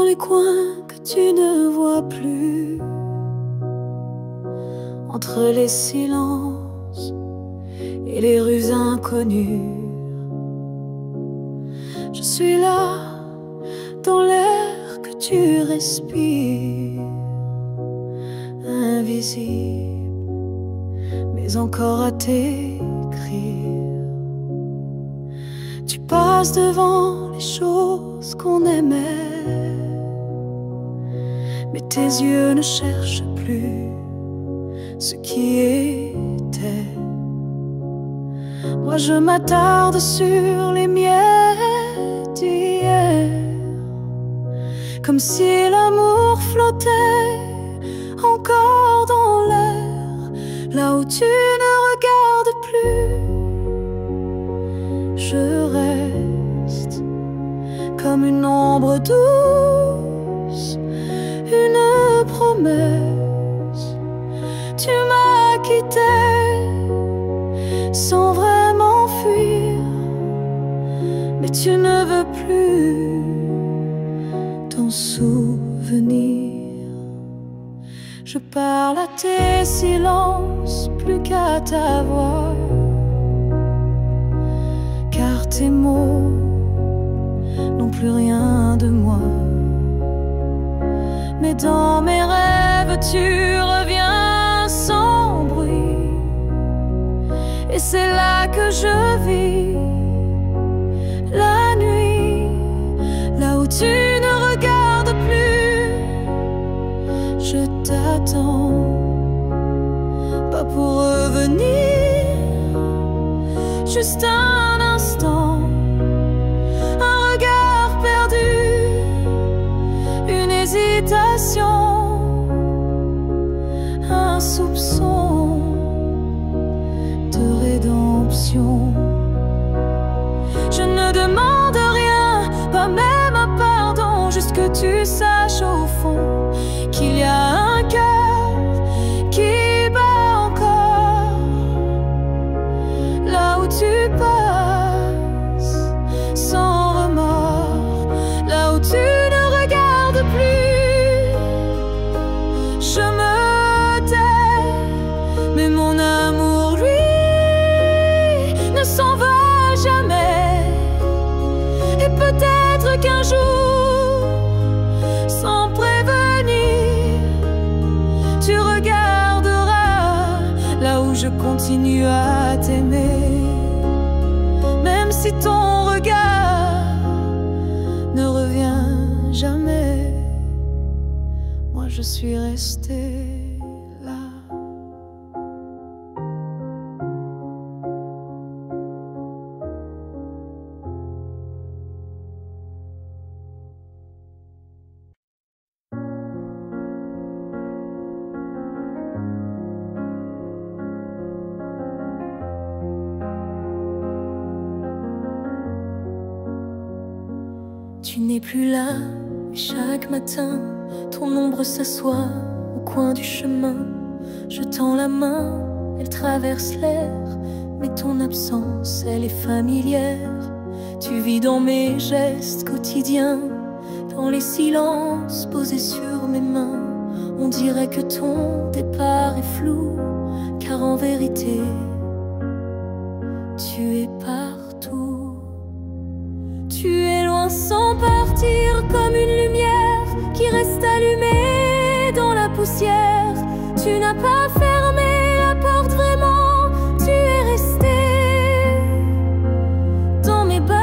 les coins que tu ne vois plus, entre les silences et les rues inconnues. Je suis là, dans l'air que tu respires, invisible, mais encore à t'écrire. Tu passes devant les choses qu'on aimait, mais tes yeux ne cherchent plus ce qui était. Moi je m'attarde sur les miettes d'hier, comme si l'amour flottait encore dans l'air, là où tu ne regardes plus. Je reste comme une ombre douce, une promesse. Tu m'as quitté sans vraiment fuir, mais tu ne veux plus t'en souvenir. Je parle à tes silences plus qu'à ta voix, car tes mots n'ont plus rien de moi. Mais dans mes rêves tu reviens sans bruit, et c'est là que je vis la nuit, là où tu ne regardes plus. Je t'attends, pas pour revenir, juste un instant, un regard perdu, une hésitation, un soupçon de rédemption. Je ne demande rien, pas même un pardon, juste que tu saches au fond qu'il y a un cœur qui bat encore là où tu passes sans remords, là où tu ne regardes plus. Je me tais, mais mon amour, lui, ne s'en va jamais. Et peut-être qu'un jour, sans prévenir, tu regarderas là où je continue à t'aimer. Même si ton regard ne revient jamais, moi je suis restée là. Tu n'es plus là, mais chaque matin, ton ombre s'assoit au coin du chemin. Je tends la main, elle traverse l'air, mais ton absence, elle est familière. Tu vis dans mes gestes quotidiens, dans les silences posés sur mes mains. On dirait que ton départ est flou, car en vérité, tu es partout. Tu es loin sans partir, comme une lumière qui reste allumée dans la poussière. Tu n'as pas fermé la porte vraiment, tu es resté dans mes battements.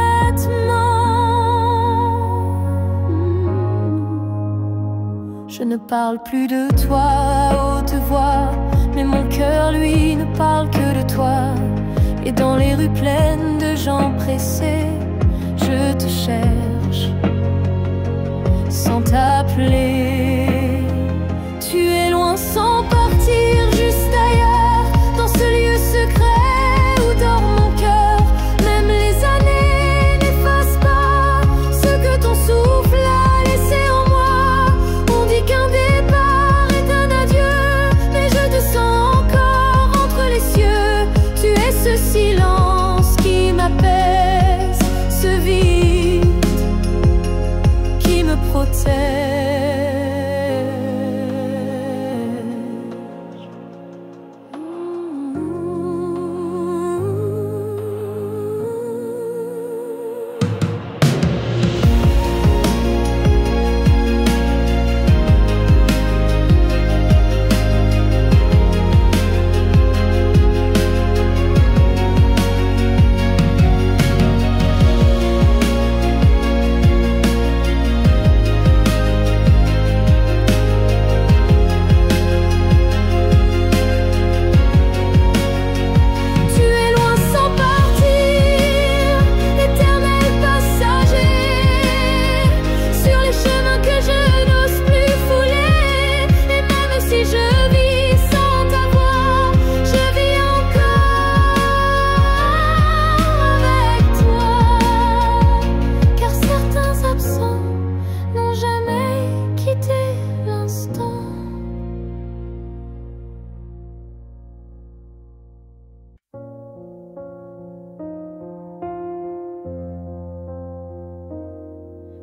Je ne parle plus de toi à haute voix, mais mon cœur lui ne parle que de toi. Et dans les rues pleines de gens pressés, je te cherche sans t'appeler. Tu es loin sans partir, juste ailleurs, dans ce lieu secret où dort mon cœur. Même les années n'effacent pas ce que ton souffle a laissé en moi. On dit qu'un départ est un adieu, mais je te sens encore entre les cieux. Tu es ce silence qui m'apaise, ce vide qui me protège.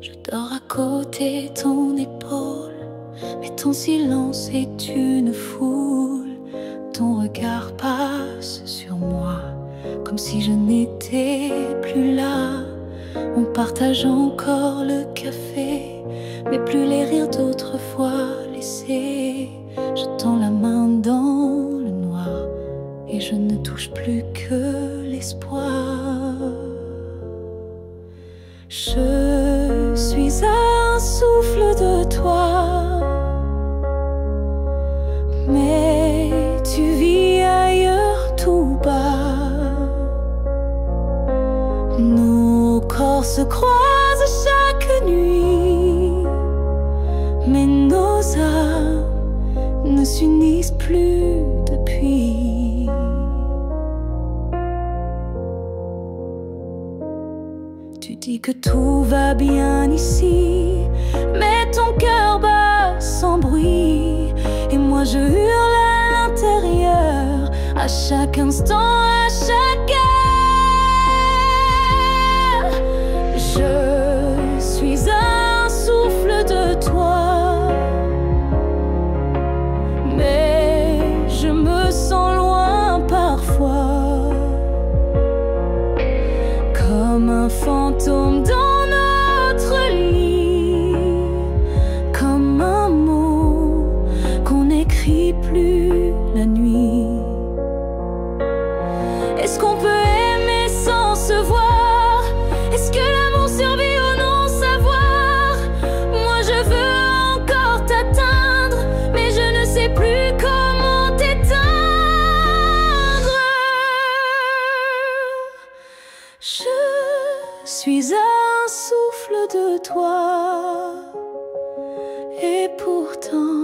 Je dors à côté de ton épaule, mais ton silence est une foule. Ton regard passe sur moi, comme si je n'étais plus là. On partage encore le café, mais plus les rires d'autrefois laissés. Je tends la main dans le noir, et je ne touche plus que l'espoir. Je suis un souffle de toi, mais tu vis ailleurs tout bas. Nos corps se croisent chaque nuit, mais nos âmes ne s'unissent plus depuis. Tu dis que tout va bien ici, mais ton cœur bat sans bruit. Et moi je hurle à l'intérieur, à chaque instant, à chaque heure. Je suis un souffle de toi, mais je me sens loin parfois, comme un fantôme dans notre lit, comme un mot qu'on n'écrit plus la nuit. Est-ce qu'on peut aimer sans se voir? Est-ce que l'amour survit au non-savoir? Moi je veux encore t'atteindre, mais je ne sais plus comment t'éteindre. Je suis un souffle de toi, et pourtant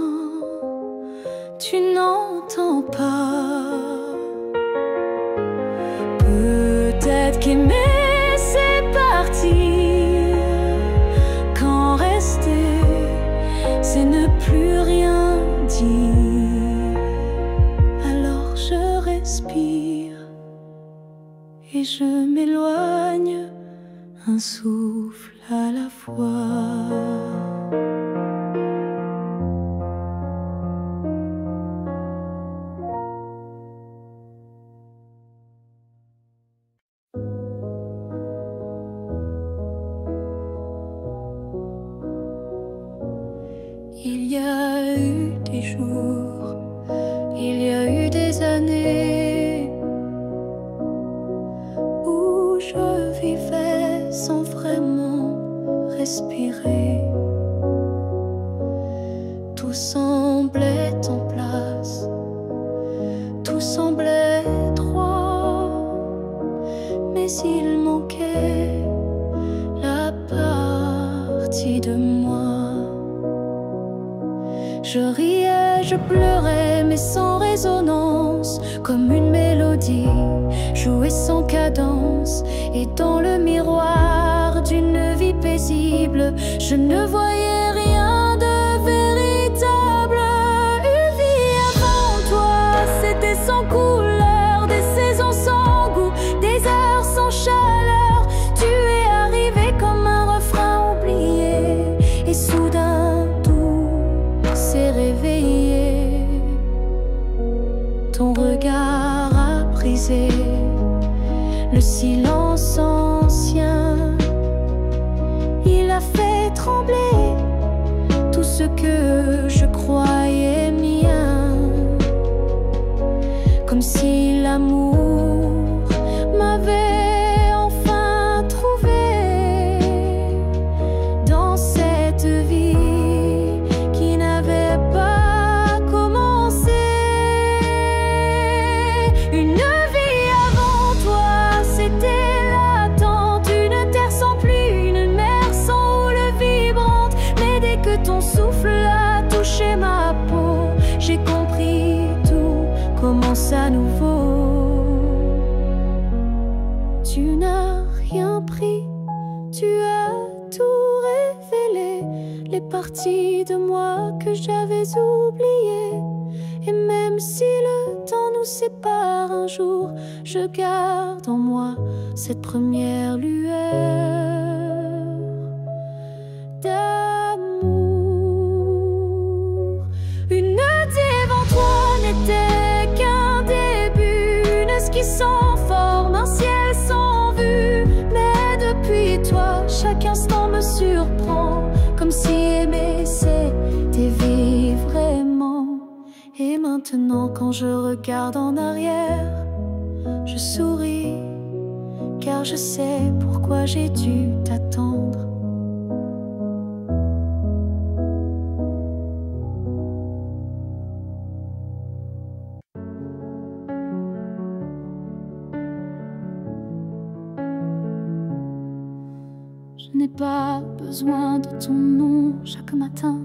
tu n'entends pas. Peut-être qu'aimer c'est partir, quand rester c'est ne plus rien dire. Alors je respire et je m'éloigne, un souffle à la fois. Il y a eu des jours, il y a eu des années où je vivais sans vraiment respirer. Tout semblait en place, tout semblait droit, mais il manquait la partie de moi. Je riais, je pleurais, mais sans résonance, comme une mélodie jouée sans cadence. Et dans le miroir d'une vie paisible, je ne voyais rien de véritable. Une vie avant toi, c'était sans couleur, des saisons sans goût, des heures sans chaleur. Tu es arrivé comme un refrain oublié, et sous briser le silence ancien. Il a fait trembler tout ce que je croyais mien, comme si l'amour m'avait enfin trouvé dans cette vie qui n'avait pas commencé. Une vie avant toi, c'était l'attente, une terre sans pluie, une mer sans houle vibrante. Mais dès que ton souffle a touché ma peau, j'ai compris, tout commence à nouveau. Tu n'as rien pris, tu as tout révélé, les parties de moi que j'avais oubliées. Et même si le temps nous sépare un jour, je garde en moi cette première lueur d'amour. Une devant toi n'était qu'un début, une esquisse sans forme, un ciel sans vue. Mais depuis toi, chaque instant me surprend, comme si aimer c'était vivre vraiment. Et maintenant quand je regarde en arrière, je souris, car je sais pourquoi j'ai dû t'attendre. Je n'ai pas besoin de ton nom chaque matin,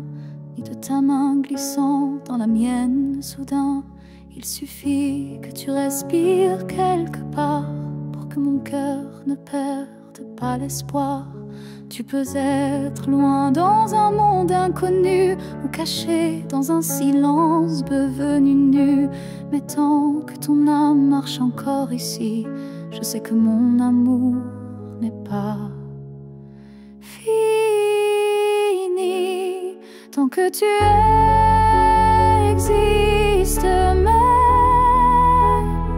ni de ta main glissant dans la mienne soudain. Il suffit que tu respires quelque part pour que mon cœur ne perde pas l'espoir. Tu peux être loin dans un monde inconnu, ou caché dans un silence devenu nu. Mais tant que ton âme marche encore ici, je sais que mon amour n'est pas fini. Tant que tu existes, même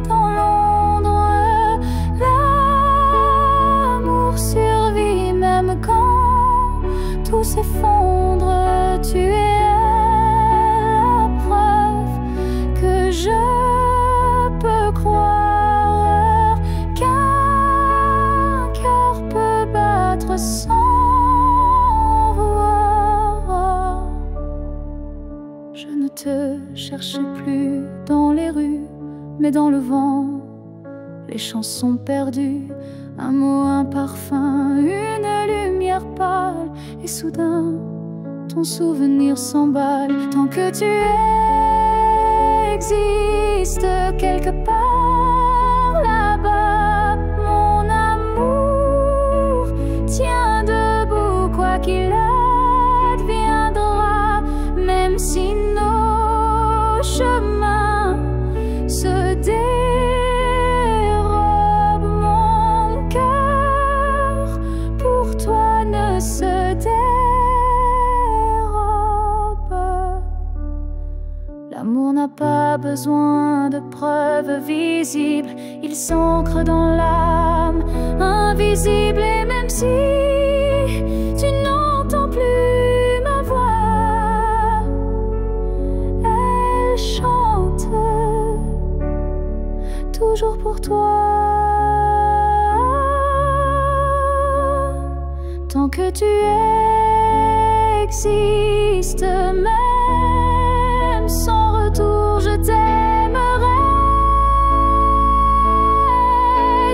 dans l'ombre, l'amour survit. Même quand tout s'effondre, tu es la preuve que je peux croire qu'un cœur peut battre sans voir. Je ne te cherche plus dans les rues, mais dans le vent, les chansons perdues, un mot, un parfum, une lumière pâle. Et soudain, ton souvenir s'emballe. Tant que tu existes quelque part là-bas, mon amour tient debout, quoi qu'il adviendra. Même si nos chemins se dérobent, mon cœur pour toi ne se dérobe. L'amour n'a pas besoin de preuves visibles, il s'ancre dans l'âme, invisible. Et même si tu n'entends plus ma voix, elle chante toujours pour toi. Tant que tu existes, même sans retour, je t'aimerai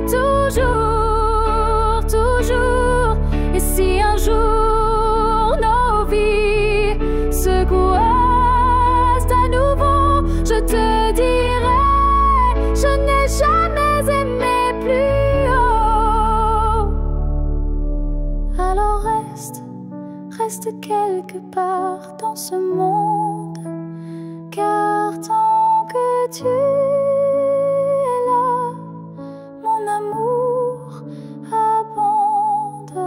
toujours, toujours. Et si un jour nos vies se croisent à nouveau, je te dirai, je n'ai jamais aimé plus haut. Alors reste quelque part dans ce monde, car tant que tu es là, mon amour abonde.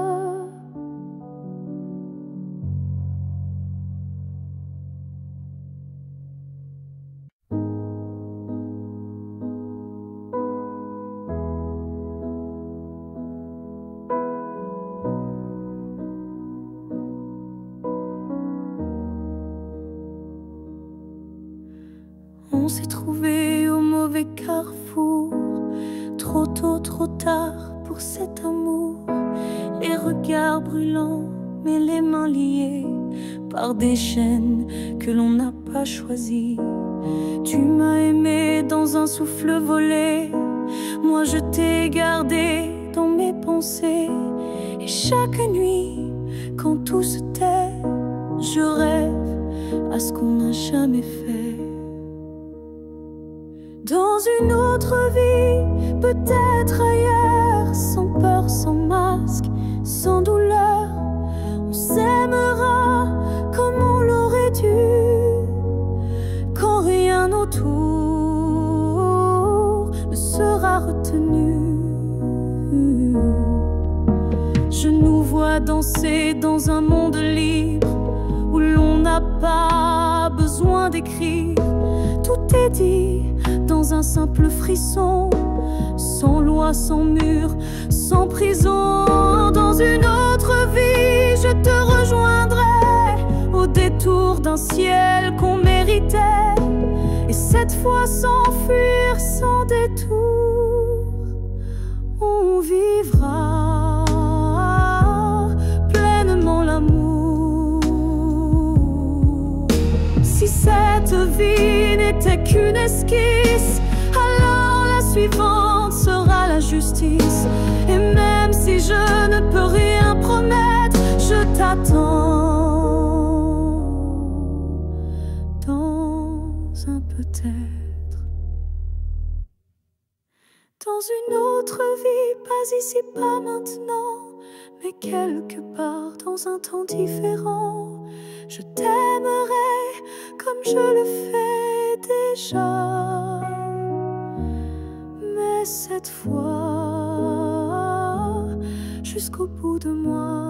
On s'est trouvé au mauvais carrefour, trop tôt, trop tard pour cet amour. Les regards brûlants, mais les mains liées par des chaînes que l'on n'a pas choisies. Tu m'as aimé dans un souffle volé, moi je t'ai gardé dans mes pensées. Et chaque nuit, quand tout se tait, je rêve à ce qu'on n'a jamais fait. Dans une autre vie, peut-être ailleurs, sans peur, sans masque, sans douleur, on s'aimera comme on l'aurait dû, quand rien autour ne sera retenu. Je nous vois danser dans un monde libre, où l'on n'a pas besoin d'écrire. Tout est dit dans un simple frisson, sans loi, sans mur, sans prison. Dans une autre vie, je te rejoindrai au détour d'un ciel qu'on méritait. Et cette fois sans fuir, sans détour, on vivra pleinement l'amour. Si cette vie n'était qu'une esquisse, alors la suivante sera la justice. Et même si je ne peux rien promettre, je t'attends dans un peut-être. Dans une autre vie, pas ici, pas maintenant, mais quelque part dans un temps différent. Je t'aimerai comme je le fais déjà, mais cette fois jusqu'au bout de moi.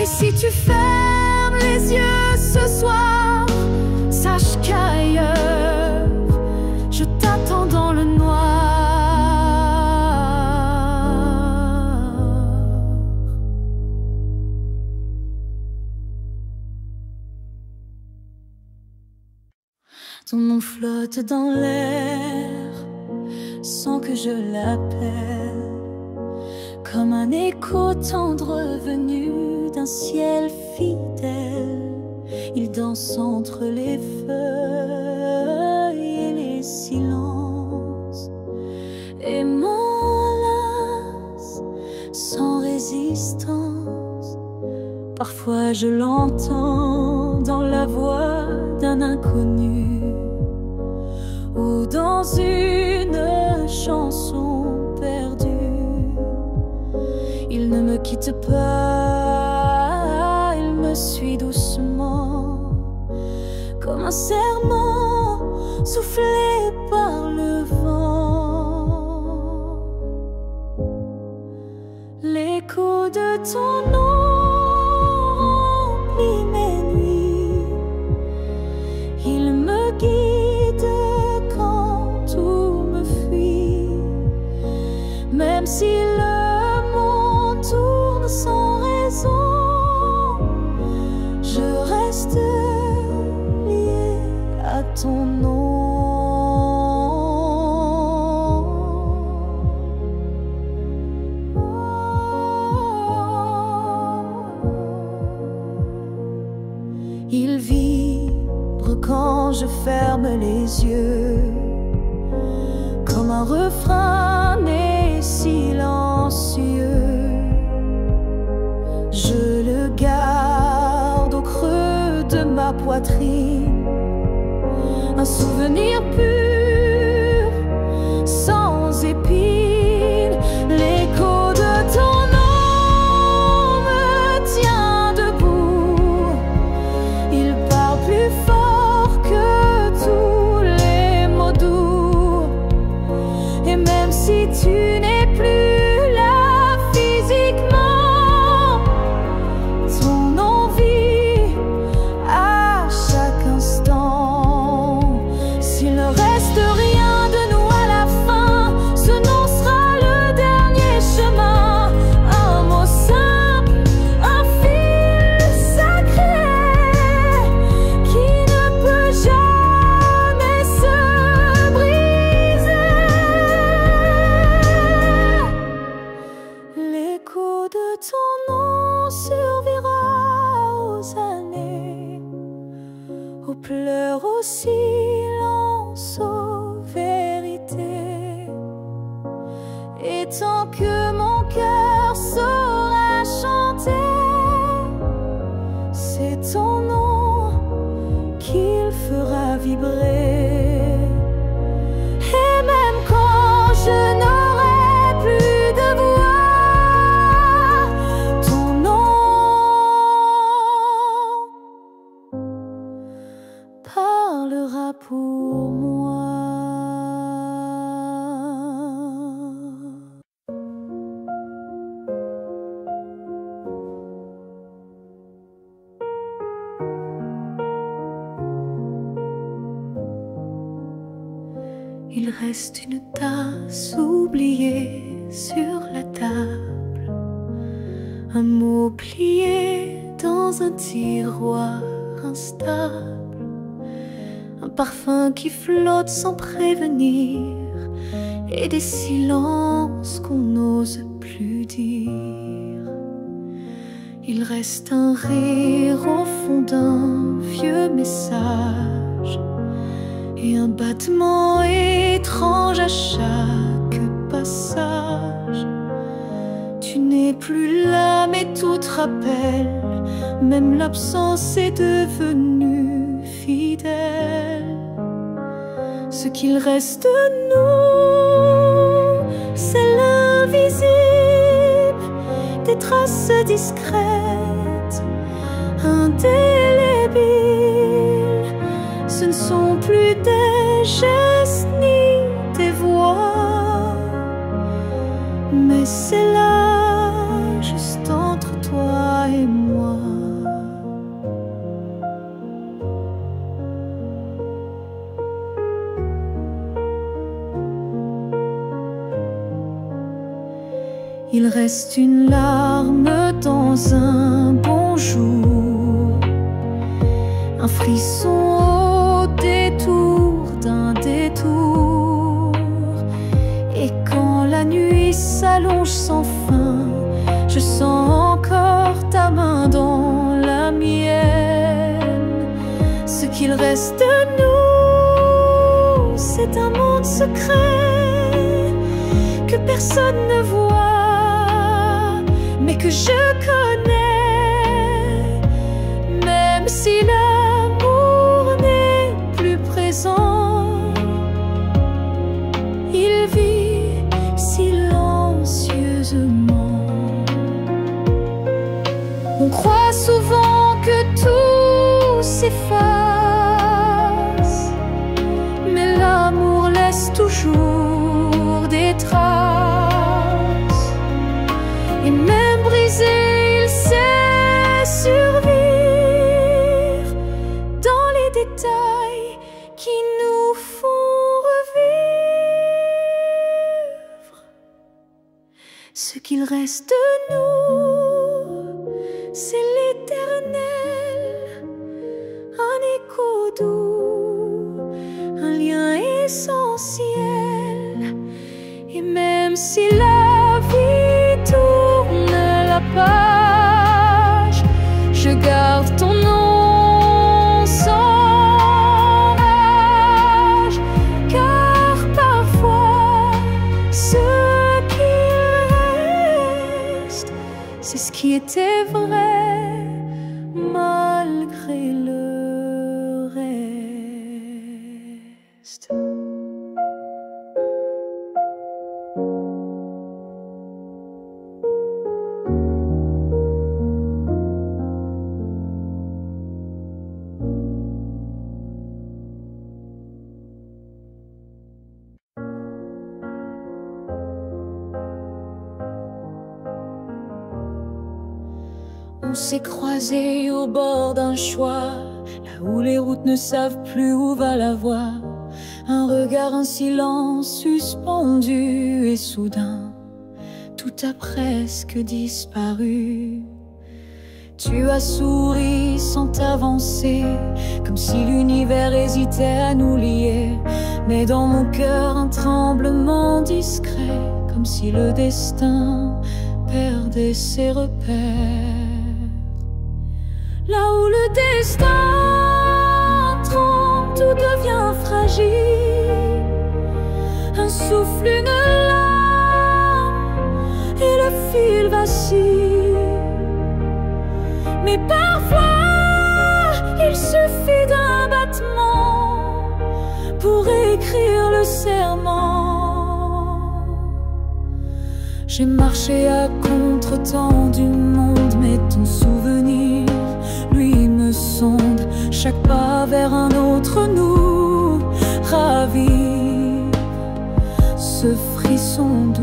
Et si tu fermes les yeux ce soir, sache qu'ailleurs je t'attends dans le noir. Ton nom flotte dans l'air sans que je l'appelle, comme un écho tendre venu d'un ciel fidèle. Il danse entre les feuilles et les silences et m'enlace sans résistance. Parfois je l'entends dans la voix d'un inconnu ou dans une chanson perdue. Il ne me quitte pas, il me suit doucement, comme un serment soufflé par le vent. L'écho de ton nom remplit mes nuits, il me guide quand tout me fuit. Même si le monde tourne sans raison, je reste lié à ton nom. Il vibre quand je ferme les yeux, comme un refrain né silencieux. Je le garde au creux de ma poitrine, un souvenir pur, sans épines. L'écho de ton nom me tient debout, il parle plus fort que tous les mots doux. Et même si tu n'es plus là physiquement, ton envie à chaque instant, s'il ne reste silence aux vérités. Et tant que mon cœur saura chanter, c'est ton nom qu'il fera vibrer. Et même quand je n'aurai plus de voix, ton nom parlera pour moi. Il reste une tasse oubliée sur la table, un mot plié dans un tiroir instable, un parfum qui flotte sans prévenir, et des silences qu'on n'ose plus dire. Il reste un rire au fond d'un vieux message, et un battement étrange à chaque passage. Tu n'es plus là, mais tout te rappelle, même l'absence est devenue fidèle. Ce qu'il reste de nous, c'est l'invisible, des traces discrètes, indélébiles. Ce ne sont plus des gestes ni des voix, mais c'est là, juste entre toi et moi. Il reste une larme dans un bonjour, un frisson au détour d'un détour. Et quand la nuit s'allonge sans fin, je sens encore ta main dans la mienne. Ce qu'il reste de nous, c'est un monde secret que personne ne voit, mais que je connais. Même si l'amour n'est plus présent, il vit silencieusement. On croit souvent que tout s'efface, mais l'amour laisse toujours des traces. Et même brisé, il sait survivre dans les détails qui nous font revivre. Ce qu'il reste de nous, c'est l'éternel, un écho doux, un lien essentiel. Et même si la vie tourne la page, je garde ton nom sans rage, car parfois ce qui reste, c'est ce qui était vrai malgré le reste. On s'est croisés au bord d'un choix, là où les routes ne savent plus où va la voie. Un regard, un silence suspendu, et soudain, tout a presque disparu. Tu as souri sans t'avancer, comme si l'univers hésitait à nous lier. Mais dans mon cœur, un tremblement discret, comme si le destin perdait ses repères. Là où le destin tremble tout magie, un souffle, une larme, et le fil vacille. Mais parfois, il suffit d'un battement pour écrire le serment. J'ai marché à contre-temps du monde, mais ton souvenir, lui, me sonde. Chaque pas vers un autre nous ravive ce frisson doux.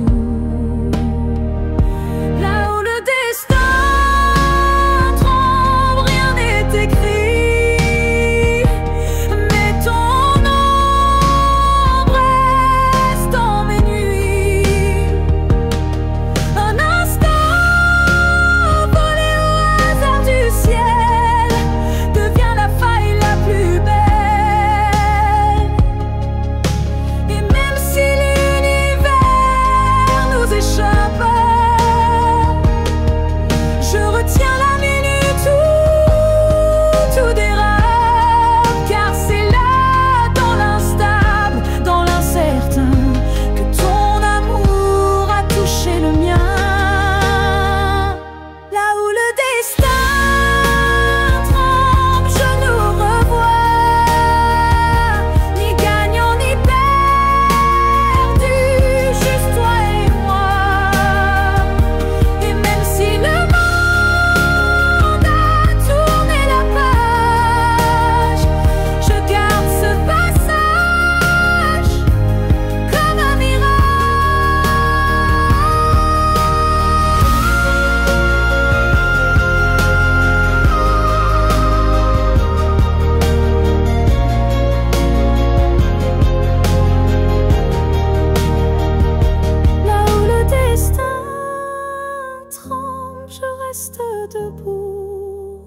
Debout,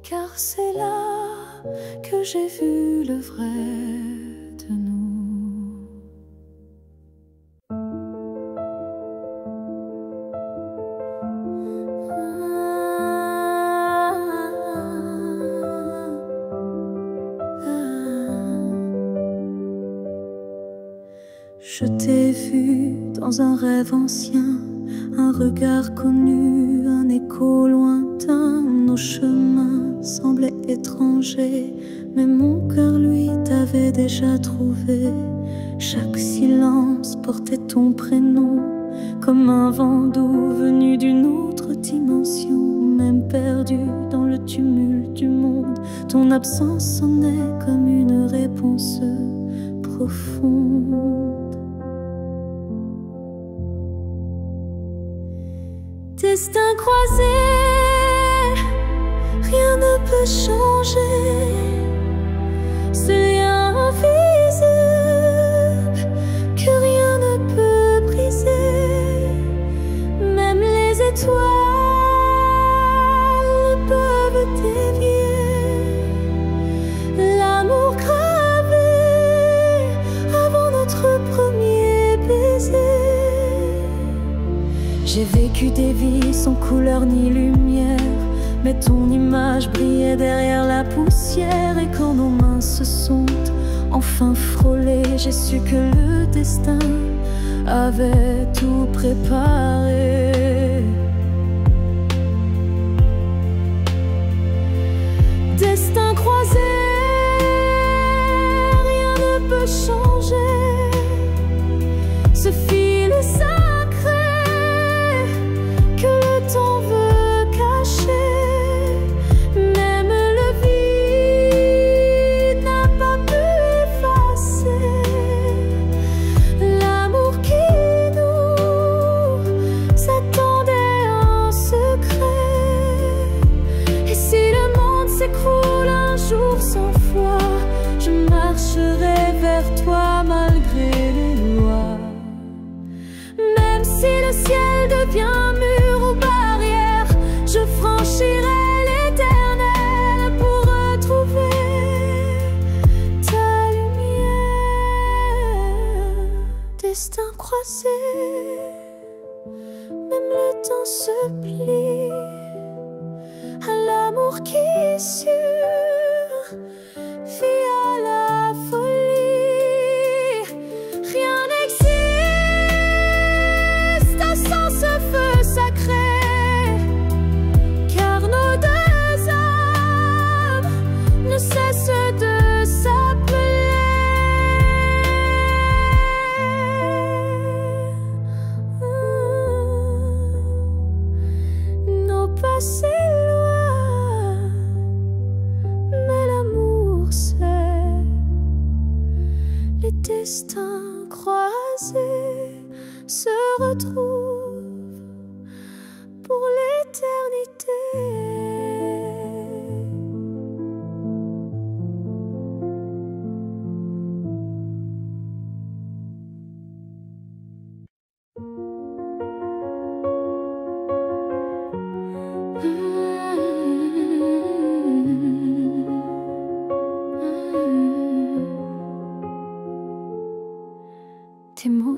car c'est là que j'ai vu le vrai de nous. Je t'ai vu dans un rêve ancien, un regard connu, un écho lointain. Nos chemins semblaient étrangers, mais mon cœur, lui, t'avait déjà trouvé. Chaque silence portait ton prénom, comme un vent doux venu d'une autre dimension. Même perdu dans le tumulte du monde, ton absence sonnait comme une réponse profonde. Destin croisé, rien ne peut changer. Ce lien invisible que rien ne peut briser. Même les étoiles peuvent dévier l'amour gravé avant notre premier baiser. J'ai vécu des vies sans couleur ni lumière, mais ton image brillait derrière la poussière. Et quand nos mains se sont enfin frôlées, j'ai su que le destin avait tout préparé. Destin croisé, rien ne peut changer. Ce fil sacré que le temps veut cacher. Même le vide n'a pas pu effacer l'amour qui nous attendait en secret. Et si le monde s'écroule un jour sans foi, je marcherai vers toi malgré les lois. Même si le ciel devient mur ou barrière, je franchirai l'éternel pour retrouver ta lumière. Destin croisé, même le temps se plie à l'amour qui survit à la folie.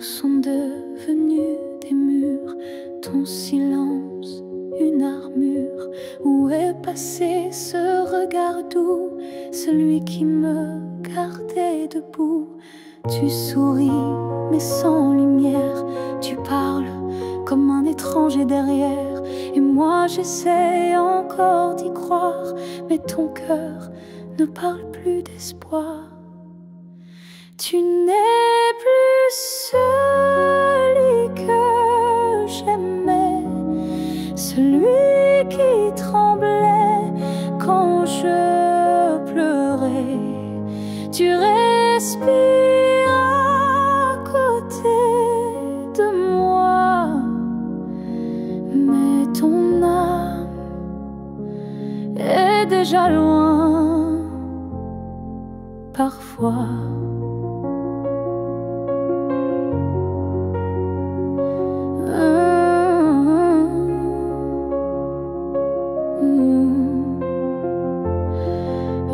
mots sont devenus des murs, ton silence une armure. Où est passé ce regard doux, celui qui me gardait debout? Tu souris mais sans lumière, tu parles comme un étranger derrière. Et moi j'essaie encore d'y croire, mais ton cœur ne parle plus d'espoir. Tu n'es plus celui que j'aimais, celui qui tremblait quand je pleurais. Tu respires à côté de moi, mais ton âme est déjà loin parfois.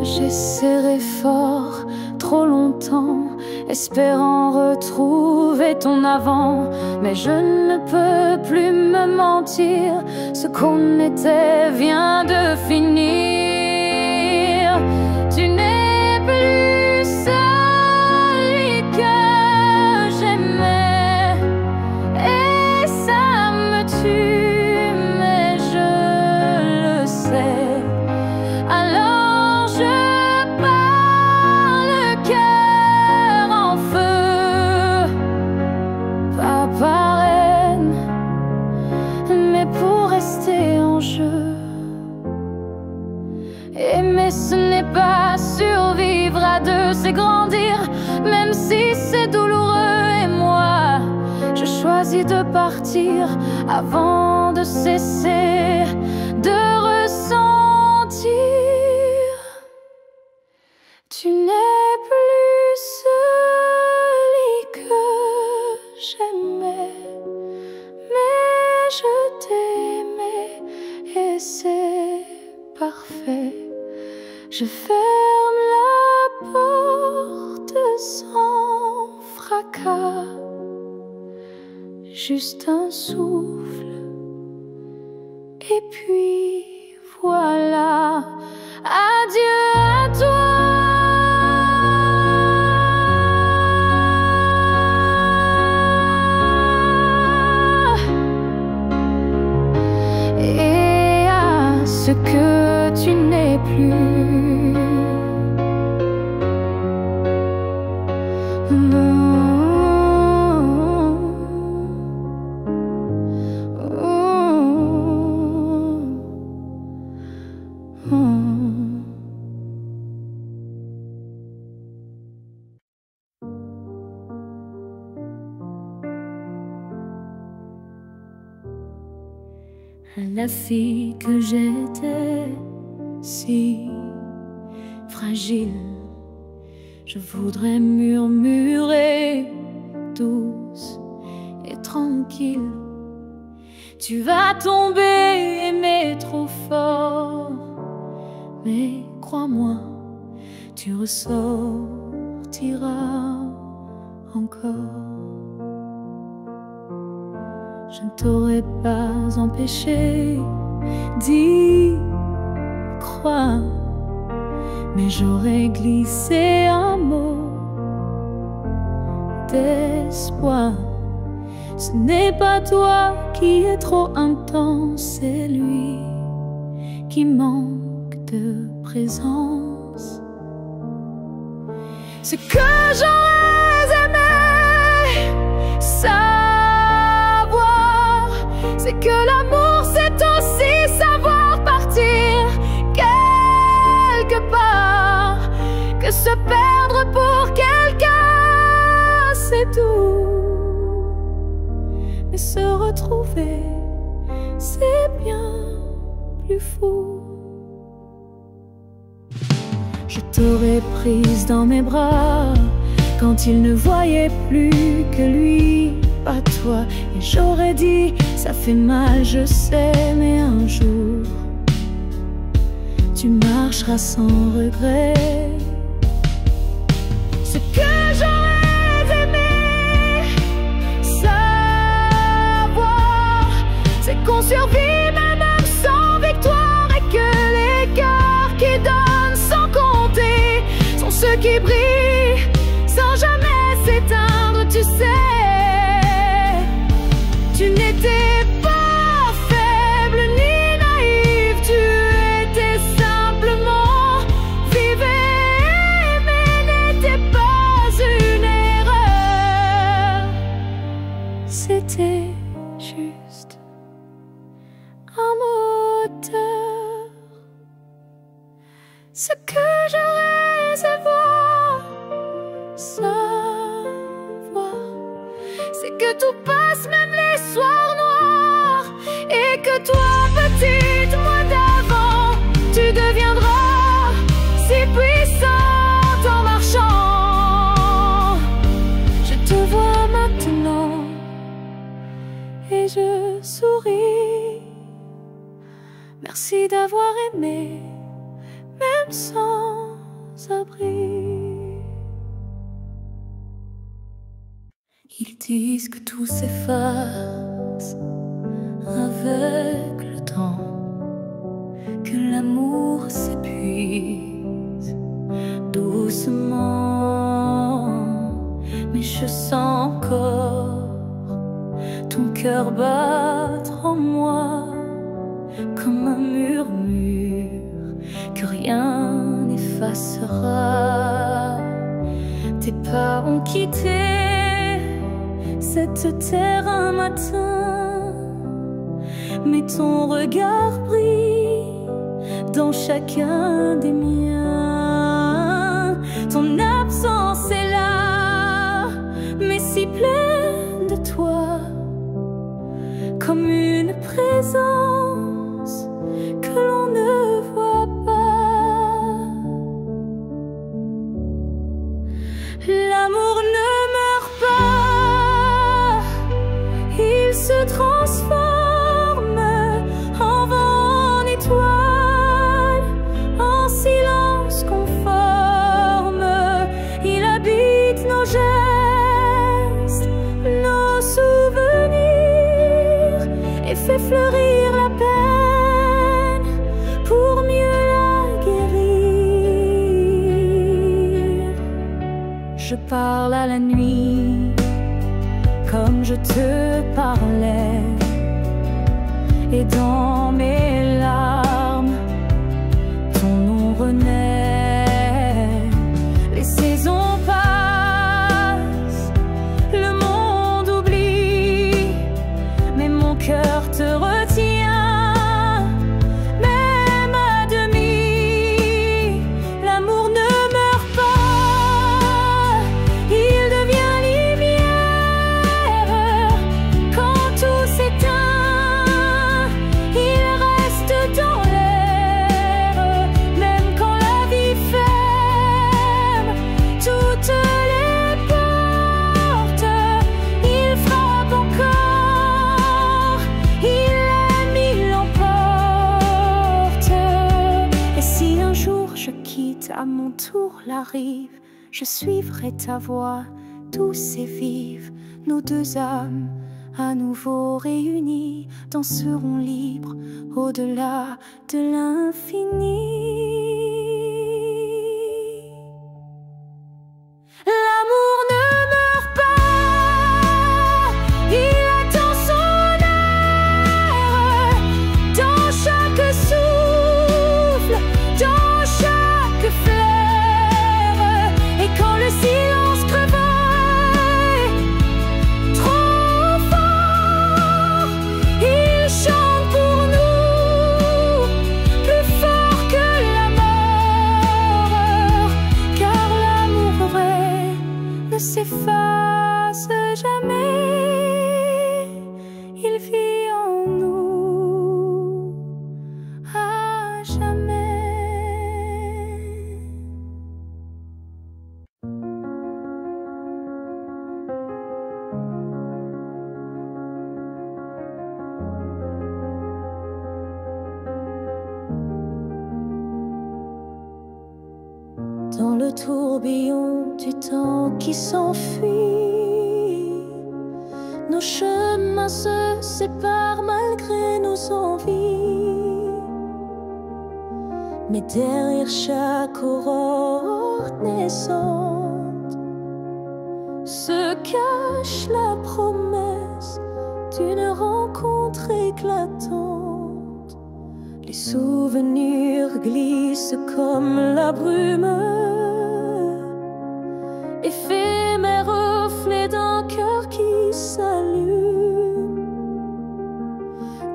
J'ai serré fort trop longtemps, espérant retrouver ton avant. Mais je ne peux plus me mentir, ce qu'on était vient de finir. Tu n'es plus celui que j'aimais, et ça me tue, mais je le sais. Alors je pars le cœur en feu, pas par haine, mais pour rester en jeu. Aimer ce n'est pas survivre à deux, c'est grandir, même si c'est douloureux. Et moi, je choisis de partir avant de cesser de ressentir. Tu n'es plus celui que j'aimais, mais je t'aimais et c'est parfait. Je ferme la porte sans fracas, juste un souffle et puis voilà. Adieu à toi. Et à ce que tu n'es plus. La fille que j'étais, si fragile, je voudrais murmurer douce et tranquille. Tu vas tomber, aimer trop fort, mais crois-moi, tu ressortiras encore. Je ne t'aurais pas empêché d'y croire, mais j'aurais glissé un mot d'espoir. Ce n'est pas toi qui est trop intense, c'est lui qui manque de présence. Ce que j'aurais aimé savoir, c'est que l'amour c'est aussi savoir partir quelque part, que se perdre pour quelqu'un c'est doux, mais se retrouver c'est bien plus fou. Je t'aurais prise dans mes bras quand il ne voyait plus que lui, pas toi. Et j'aurais dit, ça fait mal, je sais, mais un jour tu marcheras sans regret. Ce que j'aurais aimé feu qui brille sans jamais s'éteindre, tu sais. Tu n'étais pas faible ni naïve, tu étais simplement vivre, mais n'était pas une erreur. C'était juste un moteur. Ce que j'aurais à savoir, c'est que tout passe, même les soirs noirs, et que toi, petite moi d'avant, tu deviendras si puissante en marchant. Je te vois maintenant et je souris. Merci d'avoir aimé, même sans abri. Ils disent que tout s'efface avec le temps, que l'amour s'épuise doucement, mais je sens encore ton cœur battre en moi comme un murmure que rien n'effacera. Tes pas ont quitté cette terre un matin, mais ton regard brille dans chacun des miens. Ton absence est là, mais si pleine de toi, comme une présence que l'on ne voit pas. L'amour ne meurt pas, il se transforme en vent, en étoile, en silence conforme. Il habite nos gestes, nos souvenirs, et fait fleurir la peine pour mieux la guérir. Je parle à la nuit comme je te parlais, et dans mes larmes ton nom renaît. Les saisons passent, le monde oublie, mais mon cœur te retient, même à demi. L'amour ne meurt pas, il devient lumière quand tout s'éteint. Il reste dans l'air, même quand la vie ferme toutes les portes. Il frappe encore, il aime, il l'emporte. Et si un jour je quitte à mon tour la rive, je suivrai ta voix douce et vive. Nos deux âmes à nouveau réunies danseront libres au-delà de l'infini. L'amour ne meurt pas, il attend son heure dans chaque souffle, dans chaque fleur. Et quand le silence crevaille trop fort, il chante pour nous, plus fort que la mort. Car l'amour vrai ne s'efface jamais, il vit en nous à jamais. Dans le tourbillon du temps qui s'enfuit, nos chemins se séparent malgré nos envies. Mais derrière chaque aurore naissante se cache la promesse d'une rencontre éclatante. Les souvenirs glissent comme la brume, éphémère reflet d'un cœur qui s'allume.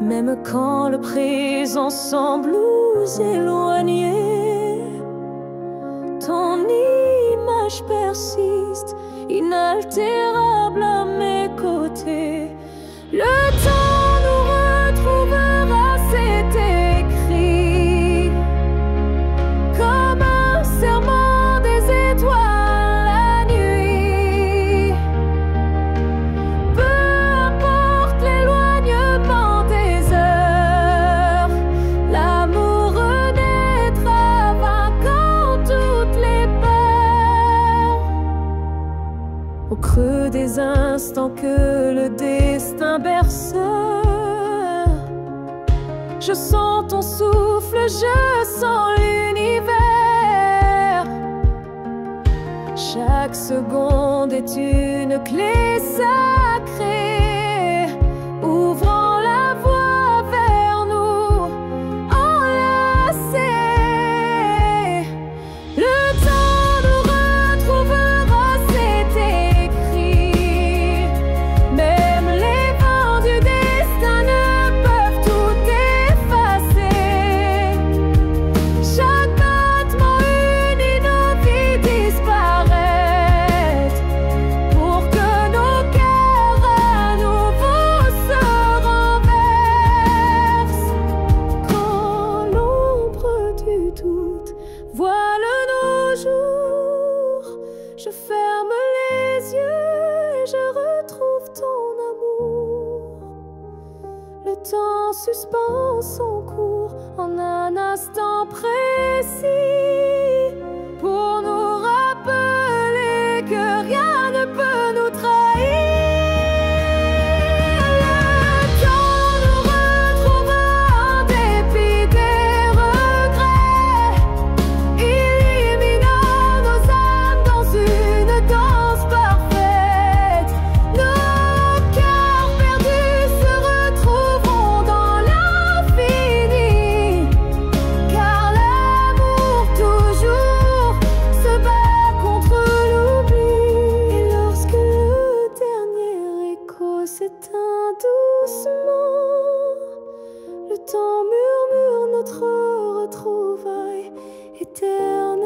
Même quand le présent semble nous éloigner, ton image persiste, inaltérable à mes côtés. Le temps nous retrouvera, c'est écrit, comme un serment des étoiles la nuit. Peu importe l'éloignement des heures, l'amour renaîtra vainquant toutes les peurs. Au creux des instants que le destin berce, je sens ton souffle, je sens l'univers. Chaque seconde est une clé sacrée, ouvrant la voie vers nous, enlacés. Le temps nous retrouvera, c'est écrit. Même les vents du destin ne peuvent tout effacer. Chaque battement unit nos vies disparaître, pour que nos cœurs à nouveau se renversent. Quand l'ombre du doute voile nos jours, je ferme les yeux et je retrouve ton amour. Le temps suspend son cours en un instant précis, pour nous rappeler que rien ne peut nous trahir. Le temps nous retrouvera en dépit des regrets, illuminant nos âmes dans une danse parfaite. Nos cœurs perdus se retrouveront dans l'infini, car l'amour toujours se bat contre l'oubli. Et lorsque le dernier écho s'éteint doucement, le temps murmure notre retrouvaille éternellement.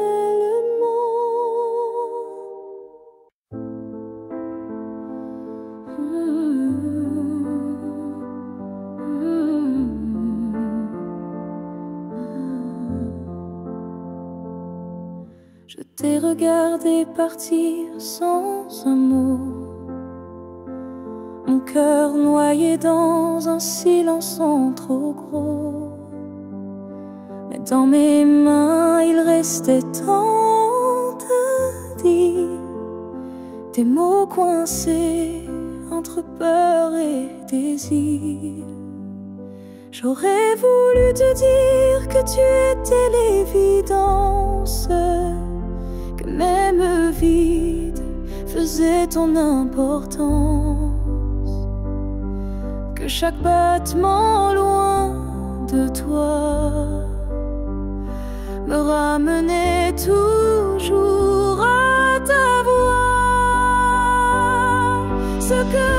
Je t'ai regardé partir sans un mot, mon cœur noyé dans un silence en trop gros. Mais dans mes mains il restait tant à dire, des mots coincés entre peur et désir. J'aurais voulu te dire que tu étais l'évidence, que même vide faisait ton importance, que chaque battement loin de toi me ramenait toujours à ta voix. Ce que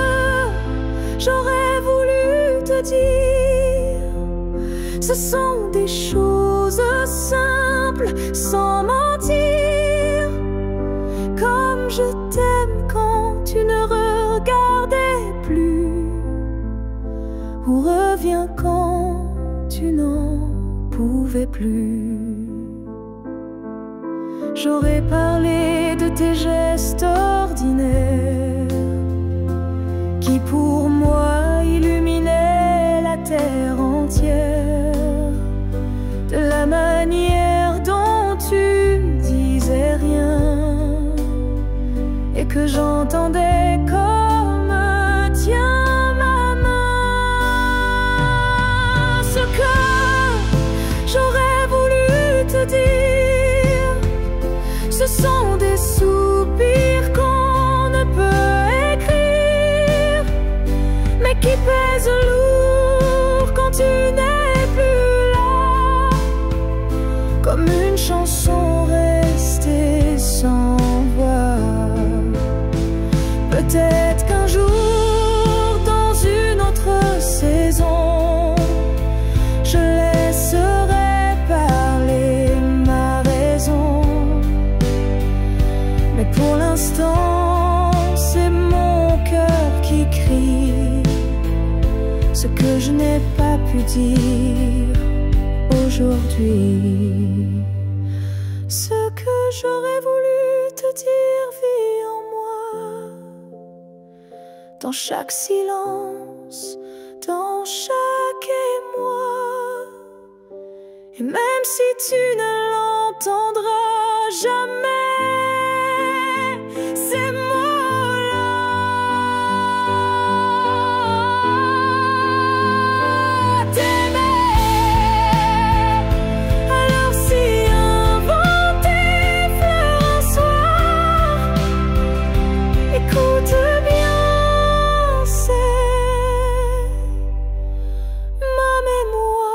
j'aurais voulu te dire, ce sont des choses simples, sans mentir, comme je t'aime quand tu ne regardais plus, ou reviens quand tu n'en pouvais plus. J'aurais parlé de tes gestes ordinaires, qui pour moi illuminaient la terre entière, de la manière dont tu disais rien, et que j'entendais comme tiens ma main. Ce que j'aurais voulu te une chanson restée sans voix. Peut-être qu'un jour, dans une autre saison, je laisserai parler ma raison. Mais pour l'instant, c'est mon cœur qui crie ce que je n'ai pas pu dire aujourd'hui. Ce que j'aurais voulu te dire vit en moi, dans chaque silence, dans chaque émoi. Et même si tu ne l'entendras jamais, ces mots-là, t'aimer. Alors si un vent t'effleure un soir, écoute bien, c'est ma mémoire.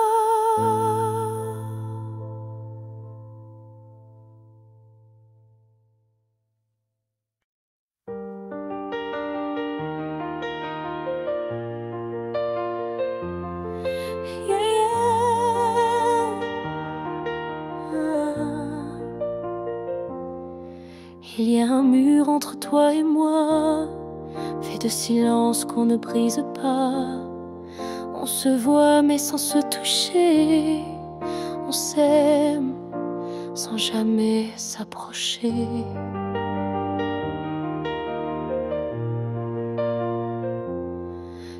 Il y a un mur entre toi et moi, fait de silence qu'on ne brise pas. On se voit mais sans se toucher, on s'aime sans jamais s'approcher.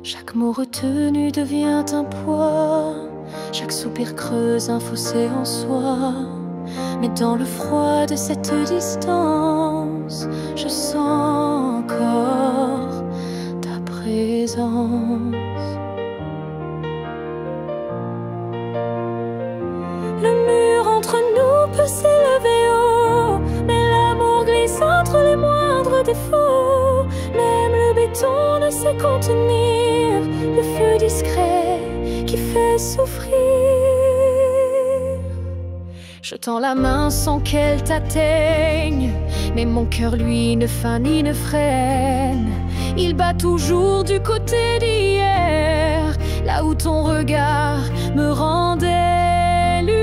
Chaque mot retenu devient un poids, chaque soupir creuse un fossé en soi. Mais dans le froid de cette distance, je sens encore ta présence. Le mur entre nous peut s'élever haut, mais l'amour glisse entre les moindres défauts. Même le béton ne sait contenir le feu discret qui fait souffrir. Je tends la main sans qu'elle t'atteigne, mais mon cœur lui ne feint ni ne freine. Il bat toujours du côté d'hier, là où ton regard me rendait lumière.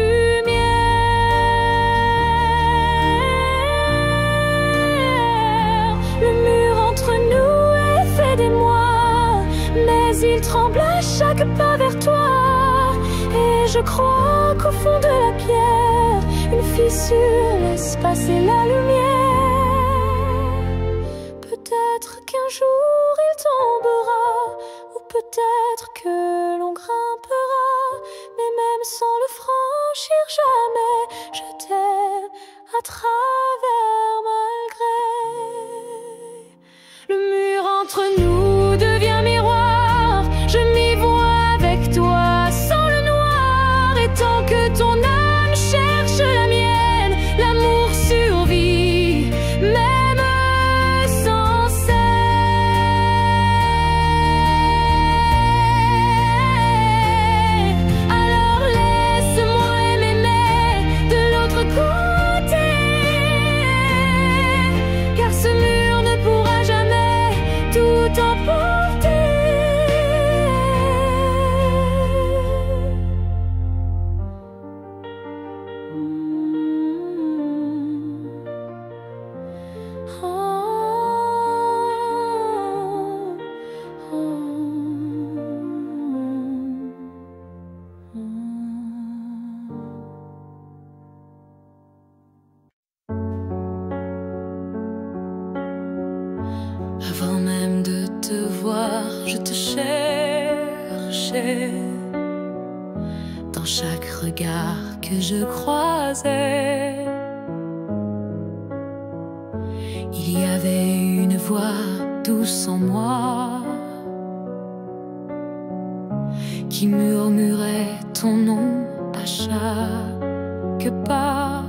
Le mur entre nous est fait d'émoi, mais il tremble à chaque pas vers toi. Et je crois qu'au fond de la pierre, une fissure laisse passer la lumière. Peut-être qu'un jour il tombera, ou peut-être que l'on grimpera, mais même sans le franchir jamais, je t'aime à travers malgré. Le mur entre nous devient miroir, je m'y vois avec toi sans le noir. Et tant que ton âme cherche la mienne, l'amour survit, même sans cesse. Alors laisse-moi m'aimer de l'autre côté, car ce mur ne pourra jamais tout emporter. Avant même de te voir, je te cherchais. Dans chaque regard que je croisais, il y avait une voix douce en moi qui murmurait ton nom à chaque pas.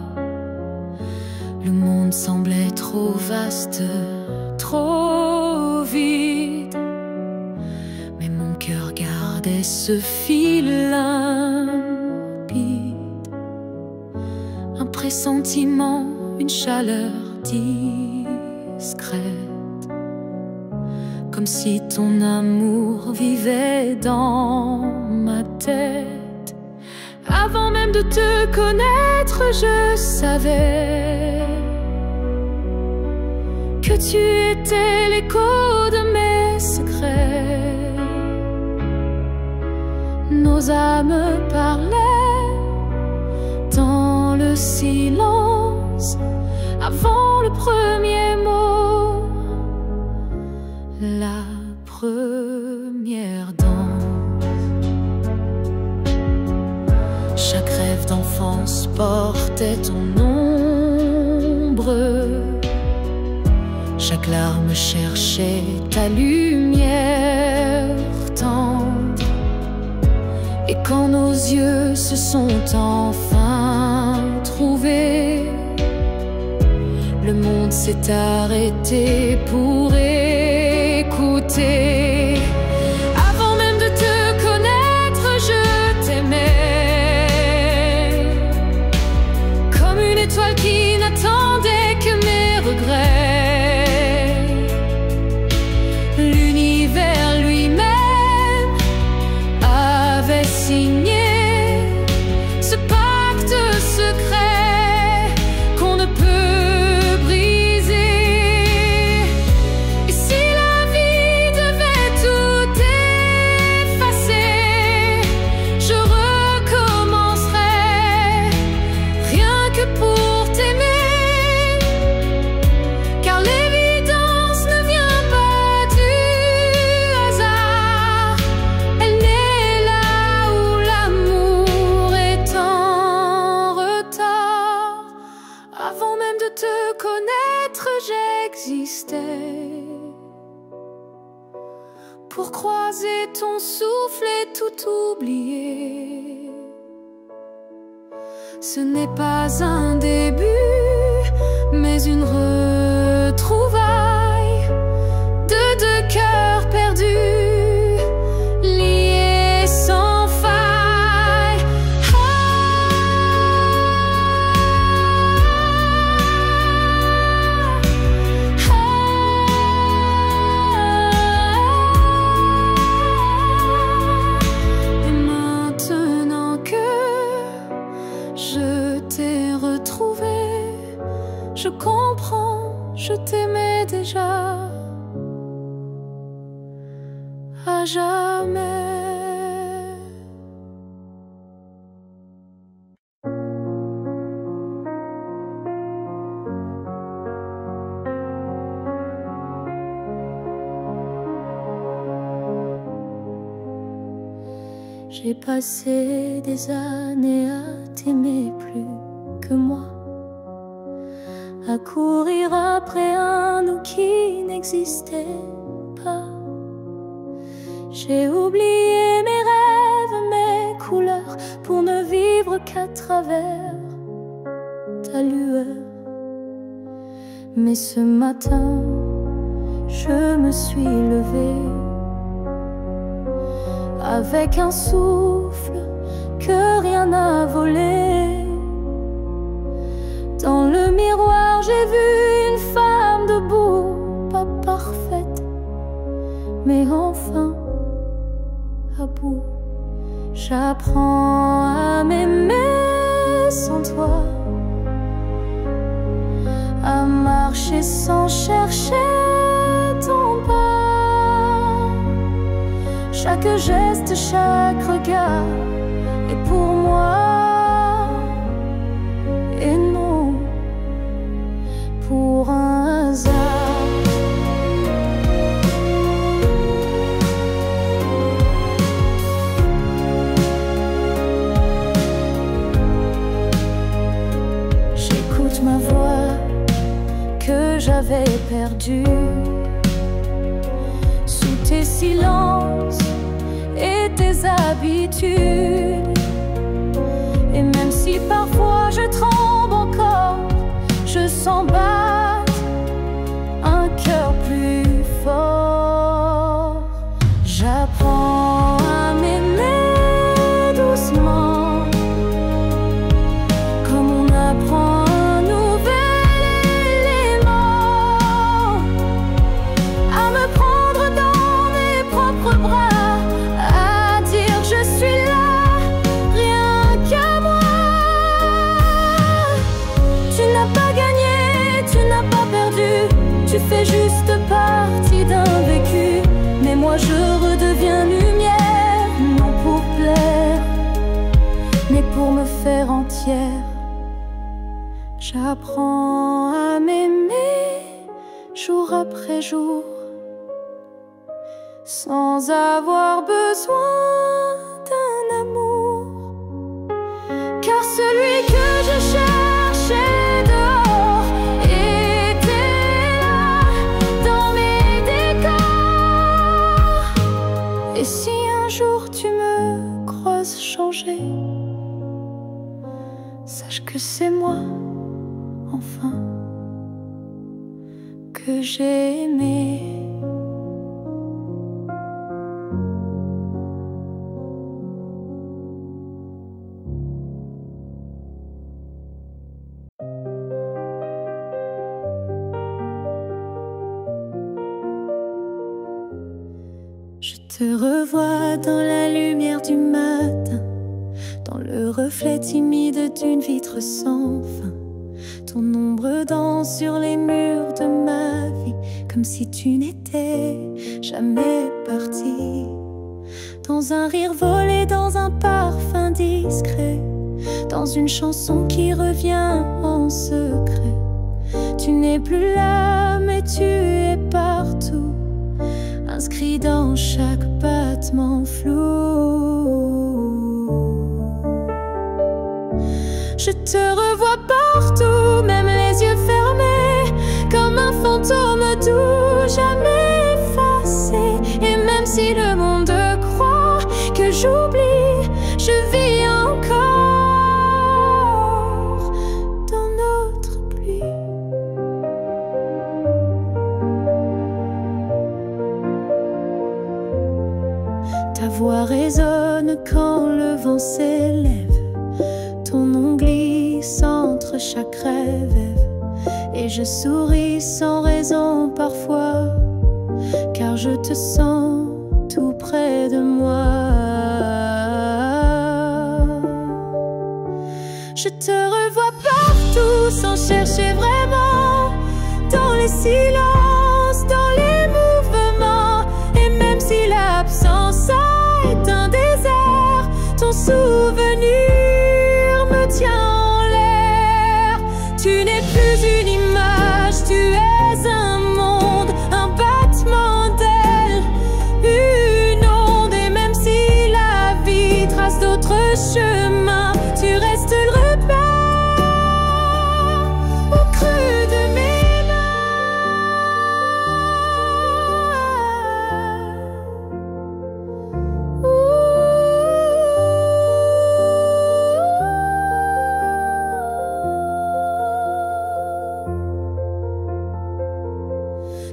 Le monde semblait trop vaste, trop vide, mais mon cœur gardait ce fil limpide, pressentiment, une chaleur discrète, comme si ton amour vivait dans ma tête. Avant même de te connaître, je savais que tu étais l'écho de mes secrets. Nos âmes parlaient dans le silence avant le premier mot, la première danse. Chaque rêve d'enfance portait ton ombre, chaque larme cherchait ta lumière tendre. Et quand nos yeux se sont enfin trouvés, le monde s'est arrêté pour écouter. Avant même de te connaître, je t'aimais comme une étoile qui n'attendait que mes regrets. L'univers lui-même avait signé ce pacte secret qu'on ne peut briser. Et si la vie devait tout effacer, je recommencerais rien que pour t'aimer, car l'évidence ne vient pas du hasard. Elle naît là où l'amour est en retard. Avant même de te connaître, j'existais pour croiser ton souffle et tout oublier. Ce n'est pas un début, mais une retrouvaille de deux cœurs perdus, liés sans faille. Et maintenant que je t'ai retrouvé, je comprends, je t'aimais déjà à jamais. J'ai passé des années à t'aimer plus que moi, à courir après un nous qui n'existait pas. J'ai oublié mes rêves, mes couleurs, pour ne vivre qu'à travers ta lueur. Mais ce matin, je me suis levée avec un souffle que rien n'a volé. Dans le miroir, j'ai vu une femme debout, pas parfaite, mais enfin à bout. J'apprends à m'aimer sans toi, à marcher sans chercher ton pas. Chaque geste, chaque regard est pour moi, et non pour un hasard. J'écoute ma voix que j'avais perdue sous tes silences et tes habitudes. Et même si parfois je tremble encore, je sens battre un cœur plus fort. J'apprends à m'aimer doucement, comme on apprend J'apprends à m'aimer jour après jour, sans avoir besoin d'un amour. Car celui que je cherchais dehors était là, dans mes décors. Et si un jour tu me croises changer, sache que c'est moi, enfin, que j'ai aimé. Je te revois dans la lumière du matin, dans le reflet timide d'une vitre sans fin. Ton ombre danse sur les murs de ma vie, comme si tu n'étais jamais parti. Dans un rire volé, dans un parfum discret, dans une chanson qui revient en secret. Tu n'es plus là, mais tu es partout, inscrit dans chaque battement flou. Je te revois partout, même les yeux fermés, comme un fantôme doux, jamais effacé. Et même si le monde croit que j'oublie, je vis encore dans notre pluie. Ta voix résonne quand le vent s'élève, ton nom glisse entre chaque rêve. Et je souris sans raison parfois, car je te sens tout près de moi. Je te revois partout sans chercher vraiment, dans les silences, dans les mouvements. Et même si l'absence est un désert, ton souvenir me tient en l'air. Tu n'es plus une image, tu es un monde, un battement d'ailes, une onde. Et même si la vie trace d'autres chemins, tu restes le repère au creux de mes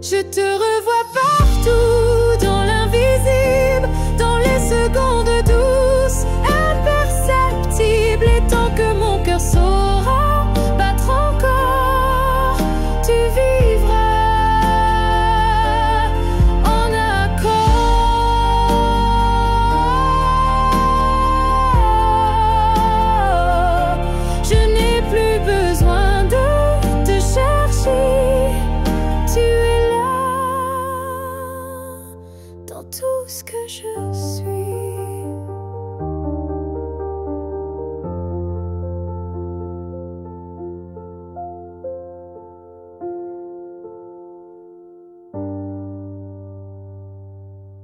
Je te revois partout, dans l'invisible, dans les secondes douces, imperceptibles. Et tant que mon cœur saura battre encore, tu vivras en accord. Je n'ai plus besoin de te chercher, tu es là dans tout ce que je